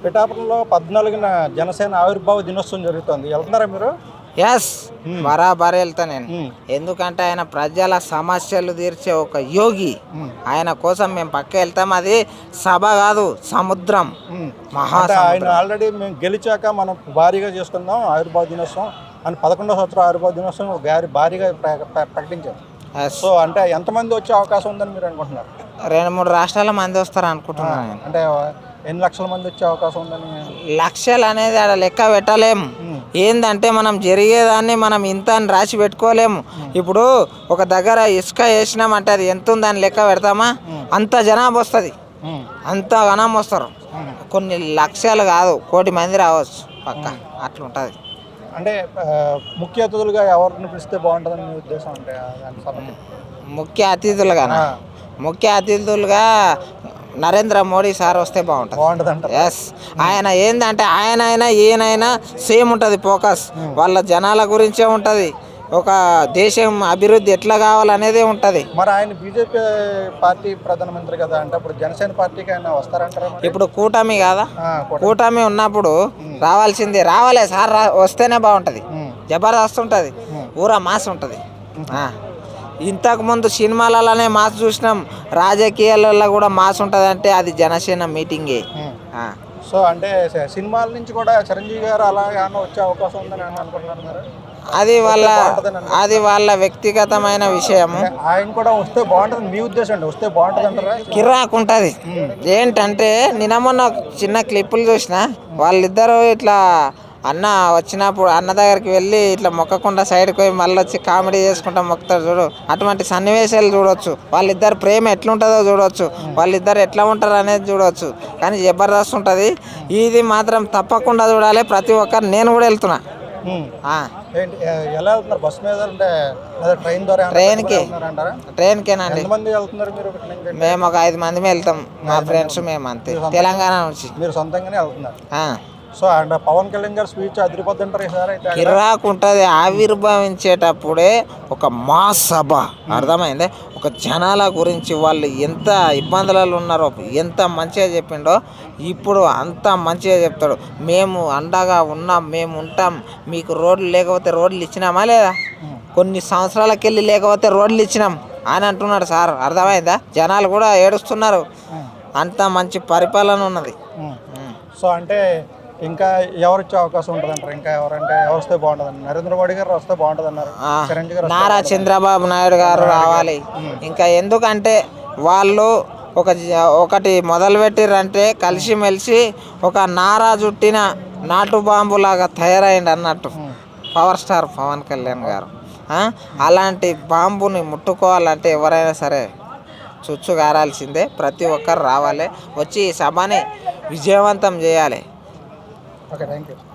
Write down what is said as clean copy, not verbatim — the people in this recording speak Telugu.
పిఠాపురంలో 14న జనసేన ఆవిర్భావ దినోత్సవం జరుగుతుంది. వెళ్తున్నారా మీరు? ఎస్, బరాబర్ వెళ్తా నేను. ఎందుకంటే ఆయన ప్రజల సమస్యలు తీర్చే ఒక యోగి. ఆయన కోసం మేము పక్క వెళ్తాం. అది సభ కాదు, సముద్రం, ఆయన ఆల్రెడీ మేము గెలిచాక మనం భారీగా చేసుకుందాం ఆవిర్భావ దినోత్సవం అని 11వ సంవత్సరం ఆవిర్భావ దినోత్సవం భారీగా ప్రకటించారు. సో అంటే ఎంతమంది వచ్చే అవకాశం ఉందని మీరు అనుకుంటున్నారు? 2-3 రాష్ట్రాల మంది వస్తారు అనుకుంటున్నాను. అంటే ఎన్ని లక్షల మంది వచ్చే అవకాశం ఉందని? లక్షలు అనేది ఆడ లెక్క పెట్టలేము. ఏందంటే మనం జరిగేదాన్ని మనం ఇంత అని రాసి పెట్టుకోలేము. ఇప్పుడు ఒక దగ్గర ఇసుక వేసినామంటే అది ఎంత ఉందని లెక్క పెడతామా? అంత జనాభా వస్తుంది, అంత గణం వస్తారు. కొన్ని లక్షలు కాదు, 1 కోటి మంది రావచ్చు పక్క, అట్లుంటుంది. అంటే ముఖ్య అతిథులుగా ఎవరిని పిలిస్తే బాగుంటుందని మీ ఉద్దేశం? అంటే ముఖ్య అతిథులుగా నరేంద్ర మోడీ సార్ వస్తే బాగుంటుంది. ఎస్, ఆయన ఏంటంటే ఈయనైనా సేమ్ ఉంటుంది ఫోకస్. వాళ్ళ జనాల గురించే ఉంటుంది. ఒక దేశం అభివృద్ధి ఎట్లా కావాలనేదే ఉంటుంది. మరి ఆయన బీజేపీ పార్టీ ప్రధానమంత్రి కదా, అంటే ఇప్పుడు జనసేన పార్టీకి ఆయన వస్తారంటారా? ఇప్పుడు కూటమి కాదా, కూటమి ఉన్నప్పుడు రావాల్సిందే. రావాలే సార్, వస్తేనే బాగుంటుంది. జబర్దస్త్ ఉంటుంది, ఊరా మాస్ ఉంటుంది. ఇంతకుముందు సినిమాలలోనే మాస్ చూసినాం, రాజకీయాలలో కూడా మాస్ ఉంటుంది. అంటే అది జనసేన మీటింగే. సో అంటే సినిమాల నుంచి కూడా చిరంజీవి గారు అలా వచ్చే అవకాశం ఉందని అనుకుంటున్నారు? అది వాళ్ళ వ్యక్తిగతమైన విషయము. ఆయన కూడా వస్తే బాగుంటుంది మీ ఉద్దేశం? అంటే వస్తే బాగుంటుంది అంటారా? కిరాక్ ఉంటుంది. ఏంటంటే నిన్న మొన్న చిన్న క్లిప్పులు చూసిన, వాళ్ళిద్దరూ ఇట్లా అన్న వచ్చినప్పుడు అన్న దగ్గరికి వెళ్ళి ఇట్లా మొక్కకుండా సైడ్కి పోయి మళ్ళీ వచ్చి కామెడీ చేసుకుంటా మొక్కుతారు చూడు, అటువంటి సన్నివేశాలు చూడవచ్చు. వాళ్ళిద్దరు ప్రేమ ఎట్లుంటుందో చూడవచ్చు, వాళ్ళిద్దరు ఎట్లా ఉంటారు అనేది చూడవచ్చు. కానీ జబర్దస్త్ ఉంటుంది. ఇది మాత్రం తప్పకుండా చూడాలి ప్రతి ఒక్కరు. నేను కూడా వెళ్తున్నా. ఎలా వెళ్తున్నారు? బస్ మీద అంటే ట్రైన్ ద్వారా? ట్రైన్కేనండి. మేము ఒక 5 మంది వెళ్తాం, మా ఫ్రెండ్స్ మేము. అంతే, తెలంగాణ నుంచి. మీరు సొంతంగానే వెళ్తున్నారు? సో అంటే పవన్ కళ్యాణ్ గారు స్పీచ్ అదిరిపోద్ది అంటారు ఈసారి? కిరాక్ ఉంటుంది. ఆవిర్భవించేటప్పుడే ఒక మాస్ సభ, అర్థమైంది. ఒక జనాల గురించి వాళ్ళు ఎంత ఇబ్బందులలో ఉన్నారో ఎంత మంచిగా చెప్పిండో ఇప్పుడు అంత మంచిగా చెప్తాడు. మేము అండగా ఉన్నాం, మేము ఉంటాం. మీకు రోడ్లు లేకపోతే రోడ్లు ఇచ్చినామా లేదా? కొన్ని సంవత్సరాలకి వెళ్ళి లేకపోతే రోడ్లు ఇచ్చినాం అని అంటున్నాడు సార్. అర్థమైందా? జనాలు కూడా ఏడుస్తున్నారు. అంత మంచి పరిపాలన ఉన్నది. సో అంటే ఇంకా ఎవరు వచ్చే అవకాశం ఉంటుంది అంటారు? ఇంకా ఎవరు వస్తే బాగుంటుంది? నరేంద్ర మోడీ గారు వస్తే బాగుంటుంది అన్నారు. చిరంజీవి గారు, నారా చంద్రబాబు నాయుడు గారు రావాలి. ఇంకా ఎందుకంటే వాళ్ళు ఒకటి మొదలు పెట్టిరంటే కలిసిమెలిసి ఒక నారా చుట్టిన నాటు బాంబు లాగా తయారైంది అన్నట్టు పవర్ స్టార్ పవన్ కళ్యాణ్ గారు. అలాంటి బాంబుని ముట్టుకోవాలంటే ఎవరైనా సరే చుచ్చు గారాల్సిందే. ప్రతి ఒక్కరు రావాలి, వచ్చి ఈ సభని విజయవంతం చేయాలి. Okay, thank you.